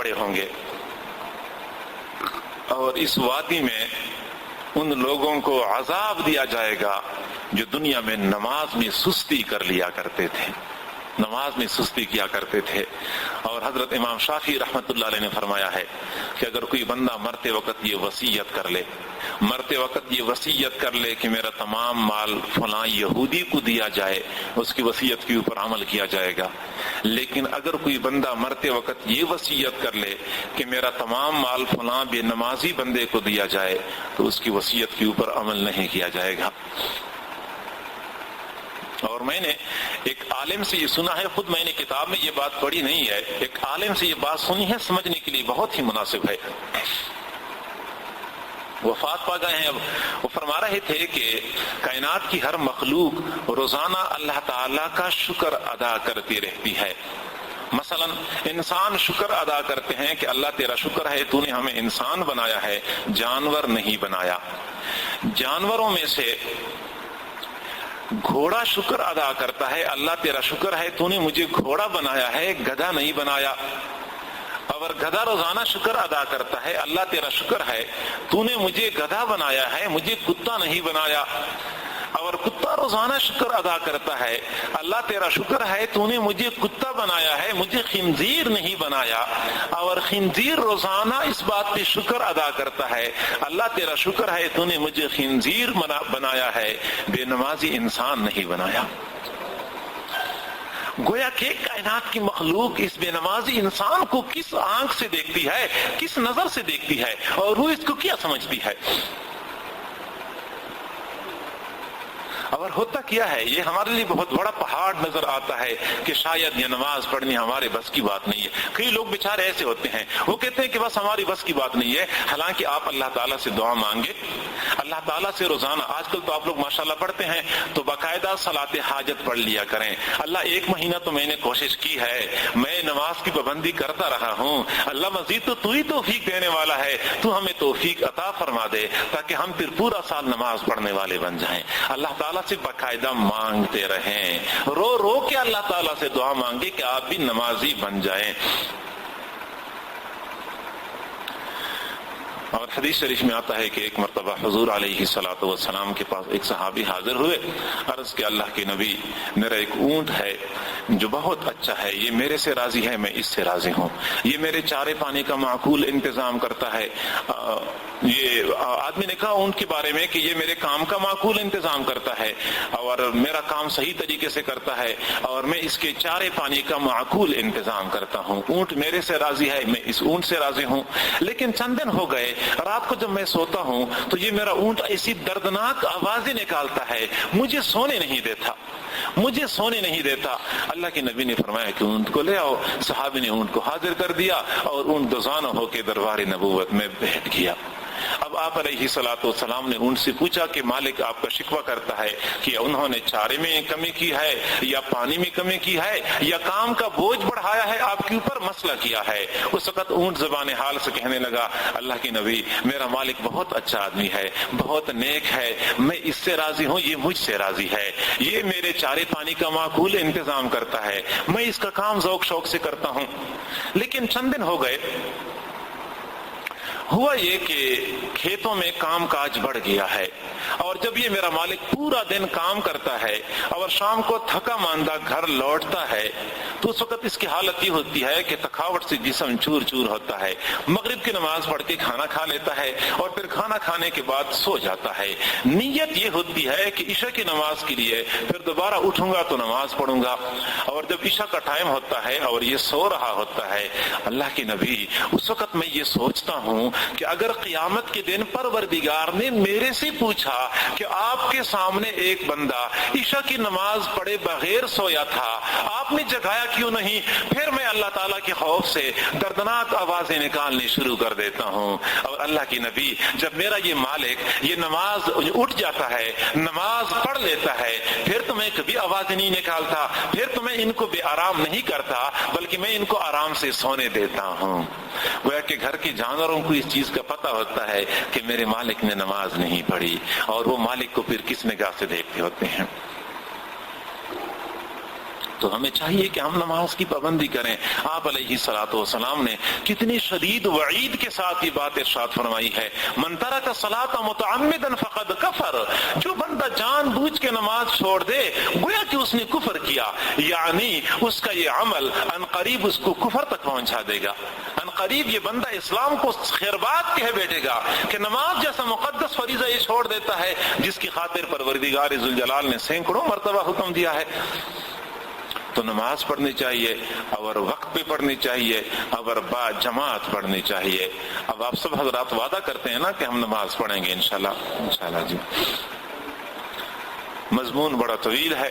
پڑے ہوں گے، اور اس وادی میں ان لوگوں کو عذاب دیا جائے گا جو دنیا میں نماز میں سستی کر لیا کرتے تھے، نماز میں سستی کیا کرتے تھے۔ اور حضرت امام شافعی رحمۃ اللہ علیہ نے فرمایا ہے کہ اگر کوئی بندہ مرتے وقت یہ وصیت کر لے، مرتے وقت یہ وصیت کر لے کہ میرا تمام مال فلاں یہودی کو دیا جائے، اس کی وصیت کے اوپر عمل کیا جائے گا۔ لیکن اگر کوئی بندہ مرتے وقت یہ وصیت کر لے کہ میرا تمام مال فلاں بے نمازی بندے کو دیا جائے، تو اس کی وصیت کے اوپر عمل نہیں کیا جائے گا۔ اور میں نے ایک عالم سے یہ سنا ہے، خود میں نے کتاب میں یہ بات پڑھی نہیں ہے، ایک عالم سے یہ بات سنی ہے، سمجھنے کے لیے بہت ہی مناسب ہے۔ وفات پا گئے ہیں اب، وہ فرما رہے تھے کہ کائنات کی ہر مخلوق روزانہ اللہ تعالیٰ کا شکر ادا کرتی رہتی ہے۔ مثلا انسان شکر ادا کرتے ہیں کہ اللہ تیرا شکر ہے تو نے ہمیں انسان بنایا ہے، جانور نہیں بنایا۔ جانوروں میں سے گھوڑا شکر ادا کرتا ہے، اللہ تیرا شکر ہے تو نے مجھے گھوڑا بنایا ہے، گدھا نہیں بنایا۔ اور گدھا روزانہ شکر ادا کرتا ہے، اللہ تیرا شکر ہے تو نے مجھے گدھا بنایا ہے، مجھے کتا نہیں بنایا۔ اور کتا روزانہ شکر ادا کرتا ہے، اللہ تیرا شکر ہے تو نے مجھے کتا بنایا ہے، مجھے خنزیر نہیں بنایا۔ اور خنزیر روزانہ اس بات پہ شکر ادا کرتا ہے، اللہ تیرا شکر ہے تو نے مجھے خنزیر بنایا ہے، بے نمازی انسان نہیں بنایا۔ گویا کہ کائنات کی مخلوق اس بے نمازی انسان کو کس آنکھ سے دیکھتی ہے، کس نظر سے دیکھتی ہے، اور وہ اس کو کیا سمجھتی ہے۔ اور ہوتا کیا ہے، یہ ہمارے لیے بہت بڑا پہاڑ نظر آتا ہے کہ شاید یہ نماز پڑھنی ہمارے بس کی بات نہیں ہے۔ کئی لوگ بیچارے ایسے ہوتے ہیں، وہ کہتے ہیں کہ بس ہماری بس کی بات نہیں ہے، حالانکہ آپ اللہ تعالیٰ سے دعا مانگے، اللہ تعالیٰ سے روزانہ، آج کل تو آپ لوگ ماشاءاللہ پڑھتے ہیں تو باقاعدہ صلاۃ حاجت پڑھ لیا کریں۔ اللہ ایک مہینہ تو میں نے کوشش کی ہے، میں نماز کی پابندی کرتا رہا ہوں، اللہ مزید تو ہی توفیق دینے والا ہے، تو ہمیں توفیق عطا فرما دے تاکہ ہم پھر پورا سال نماز پڑھنے والے بن جائیں۔ اللہ تعالیٰ سے باقاعدہ مانگتے رہیں، رو رو کے اللہ تعالیٰ سے دعا مانگے کہ آپ بھی نمازی بن جائیں۔ اور حدیث شریف میں آتا ہے کہ ایک مرتبہ حضور علیہ الصلوۃ والسلام کے پاس ایک صحابی حاضر ہوئے، عرض کہ اللہ کے نبی، میرا ایک اونٹ ہے جو بہت اچھا ہے، یہ میرے سے راضی ہے، میں اس سے راضی ہوں، یہ میرے چارے پانی کا معقول انتظام کرتا ہے۔ یہ آدمی نے کہا اونٹ کے بارے میں کہ یہ میرے کام کا معقول انتظام کرتا ہے اور میرا کام صحیح طریقے سے کرتا ہے، اور میں اس کے چارے پانی کا معقول انتظام کرتا ہوں، اونٹ میرے سے راضی ہے، میں اس اونٹ سے راضی ہوں۔ لیکن چند دن ہو گئے، رات کو جب میں سوتا ہوں تو یہ میرا اونٹ ایسی دردناک آوازیں نکالتا ہے، مجھے سونے نہیں دیتا، مجھے سونے نہیں دیتا۔ اللہ کے نبی نے فرمایا کہ اونٹ کو لے آؤ۔ صحابی نے اونٹ کو حاضر کر دیا اور اونٹ دوزانہ ہو کے دربار نبوت میں بیٹھ گیا۔ اب آپ علیہ الصلوۃ والسلام نے ان سے پوچھا کہ مالک آپ کا شکوہ کرتا ہے کہ انہوں نے چارے میں کمی کی ہے یا پانی میں کمی کی ہے یا کام کا بوجھ بڑھایا ہے، آپ کے اوپر مسئلہ کیا ہے۔ اس وقت اونٹ زبان حال سے کہنے لگا، اللہ کے نبی، میرا مالک بہت اچھا آدمی ہے، بہت نیک ہے، میں اس سے راضی ہوں، یہ مجھ سے راضی ہے، یہ میرے چارے پانی کا معقول انتظام کرتا ہے، میں اس کا کام ذوق شوق سے کرتا ہوں۔ لیکن چند دن ہو گئے، ہوا یہ کہ کھیتوں میں کام کاج بڑھ گیا ہے، اور جب یہ میرا مالک پورا دن کام کرتا ہے اور شام کو تھکا ماندہ گھر لوٹتا ہے تو اس وقت اس کی حالت یہ ہوتی ہے کہ تھکاوٹ سے جسم چور چور ہوتا ہے، مغرب کی نماز پڑھ کے کھانا کھا لیتا ہے اور پھر کھانا کھانے کے بعد سو جاتا ہے۔ نیت یہ ہوتی ہے کہ عشاء کی نماز کے لیے پھر دوبارہ اٹھوں گا تو نماز پڑھوں گا، اور جب عشاء کا ٹائم ہوتا ہے اور یہ سو رہا ہوتا ہے، اللہ کے نبی، اس وقت میں یہ سوچتا ہوں کہ اگر قیامت کے دن پروردگار نے میرے سے پوچھا کہ آپ کے سامنے ایک بندہ عشاء کی نماز پڑھے بغیر سویا تھا، آپ نے جگایا کیوں نہیں، پھر میں اللہ تعالیٰ کے خوف سے دردناک آوازیں نکالنی شروع کر دیتا ہوں۔ اور اللہ کی نبی، جب میرا یہ مالک یہ نماز اٹھ جاتا ہے، نماز پڑھ لیتا ہے، پھر تو میں کبھی آواز نہیں نکالتا، پھر تو میں ان کو بے آرام نہیں کرتا، بلکہ میں ان کو آرام سے سونے دیتا ہوں۔ گویا کہ گھر کے جانوروں کو اس چیز کا پتہ ہوتا ہے کہ میرے مالک نے نماز نہیں پڑھی، اور وہ مالک کو پھر کس نگاہ سے دیکھتے ہوتے ہیں۔ تو ہمیں چاہیے کہ ہم نماز کی پابندی کریں. آپ علیہ الصلوۃ والسلام نے کتنی شدید وعید کے ساتھ یہ بات ارشاد فرمائی ہے, من ترک الصلاۃ متعمدا فقد کفر, جو بندہ جان بوجھ کے نماز چھوڑ دے گویا کہ اس نے کفر کیا, یعنی اس کا یہ عمل ان قریب اس کو کفر تک پہنچا دے گا. ان قریب یہ بندہ اسلام کو خیربات کہہ بیٹھے گا کہ نماز جیسا مقدس فریضہ یہ چھوڑ دیتا ہے جس کی خاطر پروردگار ذوالجلال نے سینکڑوں مرتبہ حکم دیا ہے. تو نماز پڑھنی چاہیے اور وقت پہ پڑھنی چاہیے اور با جماعت پڑھنی چاہیے. اب آپ سب حضرات وعدہ کرتے ہیں نا کہ ہم نماز پڑھیں گے انشاءاللہ جی. مضمون بڑا طویل ہے.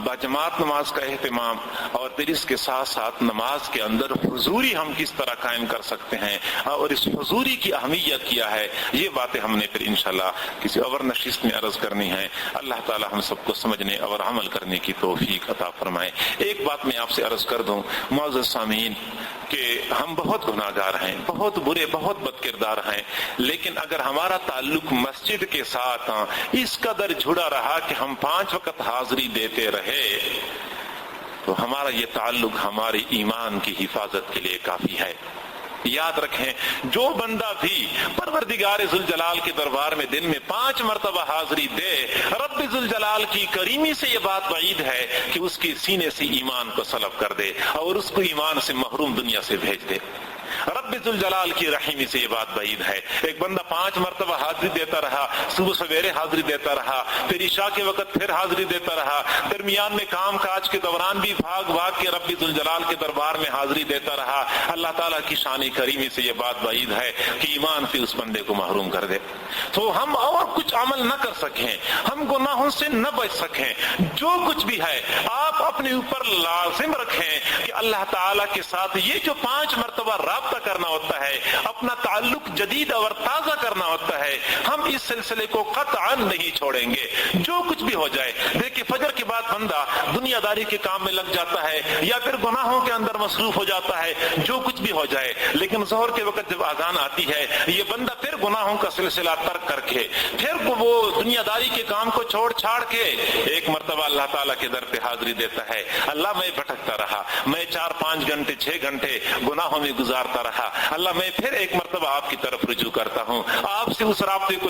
باجماعت نماز کا اہتمام اور پھر اس کے ساتھ ساتھ نماز کے اندر حضوری ہم کس طرح قائم کر سکتے ہیں اور اس حضوری کی اہمیت کیا ہے, یہ باتیں ہم نے پھر انشاءاللہ کسی اور نشست میں عرض کرنی ہے. اللہ تعالی ہم سب کو سمجھنے اور عمل کرنے کی توفیق عطا فرمائے. ایک بات میں آپ سے عرض کر دوں معزز سامعین کہ ہم بہت گناہگار ہیں, بہت برے, بہت بد کردار ہیں, لیکن اگر ہمارا تعلق مسجد کے ساتھ اس قدر جڑا رہا کہ ہم 5 وقت حاضری دیتے رہے تو ہمارا یہ تعلق ہماری ایمان کی حفاظت کے لیے کافی ہے. یاد رکھیں جو بندہ بھی پروردگار ذوالجلال کے دربار میں دن میں 5 مرتبہ حاضری دے, رب ذوالجلال کی کریمی سے یہ بات بعید ہے کہ اس کے سینے سے ایمان کو سلب کر دے اور اس کو ایمان سے محروم دنیا سے بھیج دے. رب ذوالجلال کی رحیمی سے یہ بات بعید ہے. ایک بندہ 5 مرتبہ حاضری دیتا رہا, صبح سویرے حاضری دیتا رہا, پھر عشاء کے وقت پھر حاضری دیتا رہا, درمیان میں کام کاج کے دوران بھی بھاگ بھاگ کے رب ذوالجلال کے دربار میں حاضری دیتا رہا. اللہ تعالیٰ کی شان کریمی سے یہ بات بعید ہے کہ ایمان سے اس بندے کو محروم کر دے. تو ہم اور کچھ عمل نہ کر سکیں, ہم گناہوں سے نہ بچ سکیں, جو کچھ بھی ہے آپ اپنے اوپر لازم رکھیں کہ اللہ تعالیٰ کے ساتھ یہ جو 5 مرتبہ رابطہ کرنا ہوتا ہے, اپنا تعلق جدید اور تازہ کرنا ہوتا ہے, ہم اس سلسلے کو قطعا نہیں چھوڑیں گے جو کچھ بھی ہو جائے. دیکھیں فجر کے بعد بندہ دنیا داری کے کام میں لگ جاتا ہے یا پھر گناہوں کے اندر مصروف ہو جاتا ہے, جو کچھ بھی ہو جائے, لیکن ظہر کے وقت جب اذان آتی ہے یہ بندہ پھر گناہوں کا سلسلہ ترک کر کے پھر وہ دنیا داری کے کام کو چھوڑ چھاڑ کے ایک مرتبہ اللہ تعالیٰ کے در پہ حاضری دیتا ہے. اللہ میں بھٹکتا رہا, میں 4-5 گھنٹے 6 گھنٹے گناہوں میں گزارتا رہا, اللہ میں پھر ایک مرتبہ آپ کی طرف رجوع کرتا ہوں, آپ سے اس رابطے کو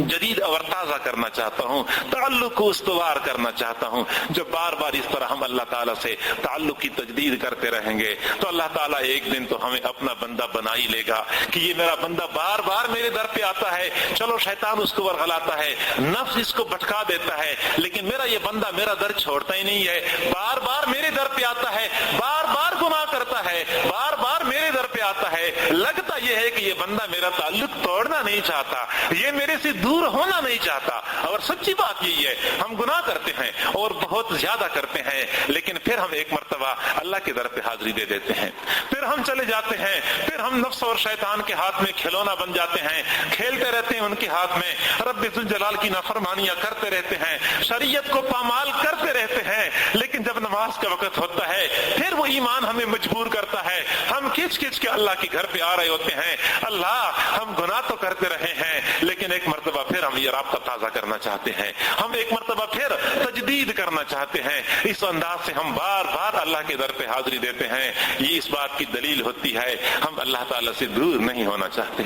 جدید اور تازہ کرنا چاہتا ہوں, تعلق کو استوار کرنا چاہتا ہوں. جب بار بار اس طرح ہم اللہ تعالیٰ سے تعلق کی تجدید کرتے رہیں گے تو اللہ تعالیٰ ایک دن تو ہمیں اپنا بندہ بنا ہی لے گا کہ یہ میرا بندہ بار بار میرے در پہ آتا ہے. چلو شیطان اس کو ورغلاتا ہے, نفس اس کو بھٹکا دیتا ہے, لیکن میرا یہ بندہ میرا در چھوڑتا ہی نہیں ہے, بار بار میرے در پہ آتا ہے, بار بار گناہ کرتا ہے, بار بار میرے در پہ آتا ہے. لگتا یہ ہے کہ یہ بندہ میرا تعلق توڑنا نہیں چاہتا, یہ میرے سے دور ہونا نہیں چاہتا. اور سچی بات یہی ہے ہم گناہ کرتے ہیں اور بہت زیادہ کرتے ہیں, لیکن پھر ہم ایک مرتبہ اللہ کے در پہ حاضری دے دیتے ہیں, پھر ہم چلے جاتے ہیں, پھر ہم نفس اور شیطان کے ہاتھ میں کھلونا بن جاتے ہیں, کھیلتے رہتے ہیں ان کے ہاتھ میں, رب ذوالجلال کی نافرمانیاں کرتے رہتے ہیں, شریعت کو پامال کرتے رہتے ہیں. لیکن جب نماز کا وقت ہوتا ہے پھر وہ ایمان ہمیں مجبور کرتا ہے, ہم کھچ کھچ کے اللہ کے گھر پہ آ رہے ہوتے ہیں. اللہ ہم گناہ تو کرتے رہے ہیں لیکن ایک مرتبہ پھر ہم یہ رابطہ تازہ کرنا چاہتے ہیں, ہم ایک مرتبہ پھر تجدید کرنا چاہتے ہیں. اس انداز سے ہم بار بار اللہ کے در پہ حاضری دیتے ہیں. یہ اس بات کی دلیل ہوتی ہے ہم اللہ تعالیٰ سے دور نہیں ہونا چاہتے,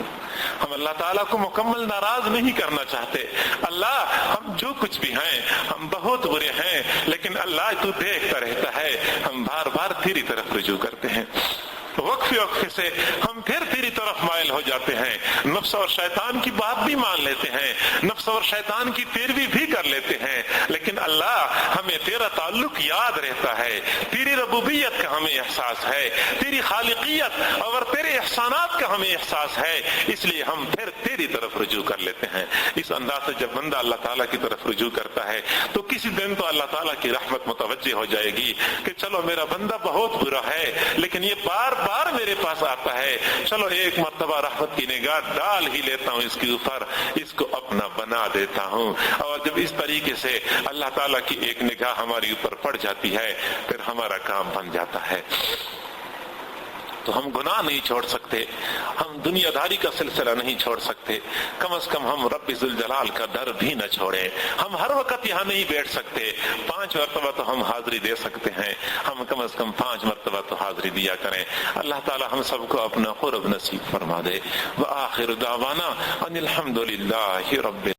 ہم اللہ تعالیٰ کو مکمل ناراض نہیں کرنا چاہتے. اللہ ہم جو کچھ بھی ہیں ہم بہت برے ہیں, لیکن اللہ تو دیکھتا رہتا ہے, ہم بار بار تیری طرف رجوع کرتے ہیں. وقفے وقفے سے ہم پھر تیری طرف مائل ہو جاتے ہیں, نفس اور شیطان کی بات بھی مان لیتے ہیں, نفس اور شیطان کی پیروی بھی کر لیتے ہیں, لیکن اللہ ہمیں تیرا تعلق یاد رہتا ہے, تیری ربوبیت کا ہمیں احساس ہے, تیری خالقیت اور تیرے احسانات کا ہمیں احساس ہے, اس لیے ہم پھر تیری طرف رجوع کر لیتے ہیں. اس انداز سے جب بندہ اللہ تعالیٰ کی طرف رجوع کرتا ہے تو کسی دن تو اللہ تعالیٰ کی رحمت متوجہ ہو جائے گی کہ چلو میرا بندہ بہت برا ہے لیکن یہ بار بار میرے پاس آتا ہے, چلو ایک مرتبہ رحمت کی نگاہ ڈال ہی لیتا ہوں اس کے اوپر, اس کو اپنا بنا دیتا ہوں. اور جب اس طریقے سے اللہ تعالیٰ کی ایک نگاہ ہماری اوپر پڑ جاتی ہے پھر ہمارا کام بن جاتا ہے. تو ہم گناہ نہیں چھوڑ سکتے، ہم دنیا داری کا سلسلہ نہیں چھوڑ سکتے، کم از کم ہم رب ذوالجلال کا در بھی نہ چھوڑیں۔ ہم ہر وقت یہاں نہیں بیٹھ سکتے، 5 مرتبہ تو ہم حاضری دے سکتے ہیں، ہم کم از کم 5 مرتبہ تو حاضری دیا کریں۔ اللہ تعالی ہم سب کو اپنا قرب نصیب فرما دے۔ وآخر دعوانا ان الحمد للہ رب